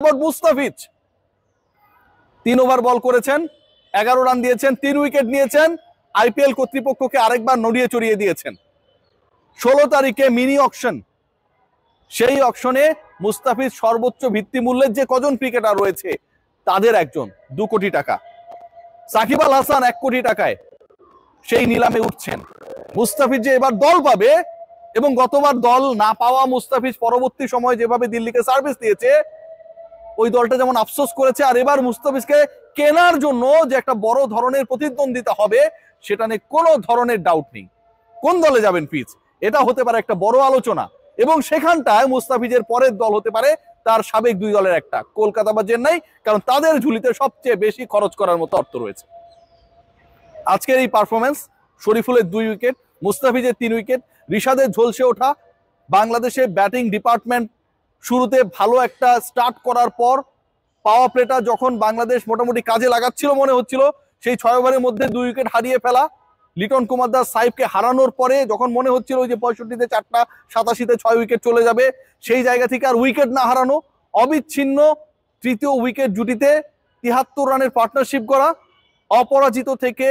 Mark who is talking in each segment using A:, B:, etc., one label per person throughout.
A: Mustafiz 3 over বল করেছেন, 11 run দিয়েছেন, 3 wicket নিয়েছেন, আইপিএল কর্তৃপক্ষকে আরেকবার নড়িয়ে চড়িয়ে দিয়েছেন। 16 তারিখে মিনি অকশন, সেই অকশনে মুস্তাফিজ সর্বোচ্চ ভিত্তি মূল্যের যে কজন ক্রিকেটার রয়েছে তাদের একজন, 2 কোটি টাকা। সাকিব আল হাসান 1 কোটি টাকায় সেই নিলামে উঠছেন। মুস্তাফিজ যে এবার দল পাবে, এবং গতবার দল না পাওয়া মুস্তাফিজ পরবর্তী সময় যেভাবে দিল্লিকে সার্ভিস দিয়েছে, ওই দলটা যেমন আফসোস করেছে, আর এবার মুস্তাফিজকে কেনার জন্য যে একটা বড় ধরনের প্রতিদ্বন্দ্বিতা হবে সেটা নিয়ে কোনো ধরনের ডাউট নেই। কোন দলে যাবেন পিচ, এটা হতে পারে একটা বড় আলোচনা, এবং সেখানটায় মুস্তাফিজের পরের দল হতে পারে তার সাবেক 2 দলের একটা, কলকাতা বা চেন্নাই, কারণ তাদের ঝুলিতে সবচেয়ে বেশি খরচ করার মতো অর্থ রয়েছে। আজকের এই পারফরমেন্স, শরীফুলের 2 উইকেট, মুস্তাফিজের 3 উইকেট, রিশাদের ঝলসে ওঠা, বাংলাদেশের ব্যাটিং ডিপার্টমেন্ট শুরুতে ভালো একটা স্টার্ট করার পর পাওয়ার প্লেটা যখন বাংলাদেশ মোটামুটি কাজে লাগাচ্ছিল মনে হচ্ছিল, সেই 6 ওভারের মধ্যে 2 উইকেট হারিয়ে ফেলা, লিটন কুমার দাস সাহেবকে হারানোর পরে যখন মনে হচ্ছিল যে 65-তে 4টা, 87-তে 6 উইকেট চলে যাবে, সেই জায়গা থেকে আর উইকেট না হারানো, অবিচ্ছিন্ন তৃতীয় উইকেট জুটিতে 73 রানের পার্টনারশিপ করা, অপরাজিত থেকে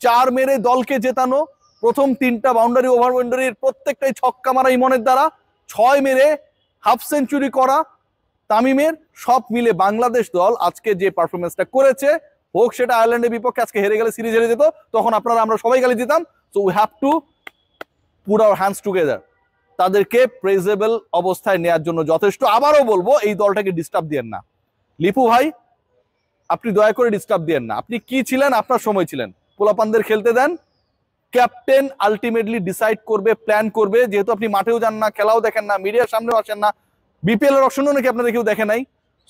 A: 4 মেরে দলকে জেতানো, প্রথম 3টা বাউন্ডারি ওভার বাউন্ডারির প্রত্যেকটাই ছক্কা মারা ইমনের দ্বারা, 6 মেরে হাফ সেঞ্চুরি করা তামিমের, সব মিলে বাংলাদেশ দল আজকে যে পারফরমেন্সটা করেছে, হোক সেটা আয়ারল্যান্ডের বিপক্ষে, আজকে হেরে গেলে সিরিজ হেরে যেত, তখন আপনারা আমরা সবাই গালি দিতাম। So we have to put hour hands together, তাদেরকে প্রেজেবল অবস্থায় নেওয়ার জন্য যথেষ্ট। আবারও বলবো, এই দলটাকে ডিস্টার্ব দিয়েন না। লিপু ভাই, আপনি দয়া করে ডিস্টার্ব দিয়েন না। আপনি কি ছিলেন, আপনার সময় ছিলেন, পোলাপানদের খেলতে দেন। ক্যাপ্টেন আলটিমেটলি ডিসাইড করবে, প্ল্যান করবে, যেহেতু আপনি মাঠেও যান না, খেলাও দেখেন না, মিডিয়ার সামনেও আসেন না, বিপিএল এর অপশনও নাকি আপনাদের কেউ দেখে নাই।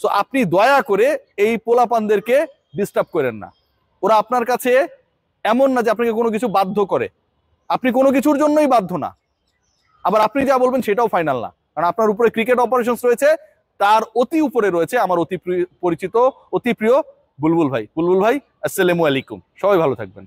A: সো আপনি দয়া করে এই পোলাপানদেরকে ডিস্টার্ব করেন না। ওরা আপনার কাছে এমন না যে আপনাকে কোনো কিছু বাধ্য করে, আপনি কোনো কিছুর জন্যই বাধ্য না, আবার আপনি যা বলবেন সেটাও ফাইনাল না, কারণ আপনার উপরে ক্রিকেট অপারেশনস রয়েছে, তার অতি উপরে রয়েছে আমার অতি পরিচিত, অতি প্রিয় বুলবুল ভাই। বুলবুল ভাই, আসসালামু আলাইকুম, সবাই ভালো থাকবেন।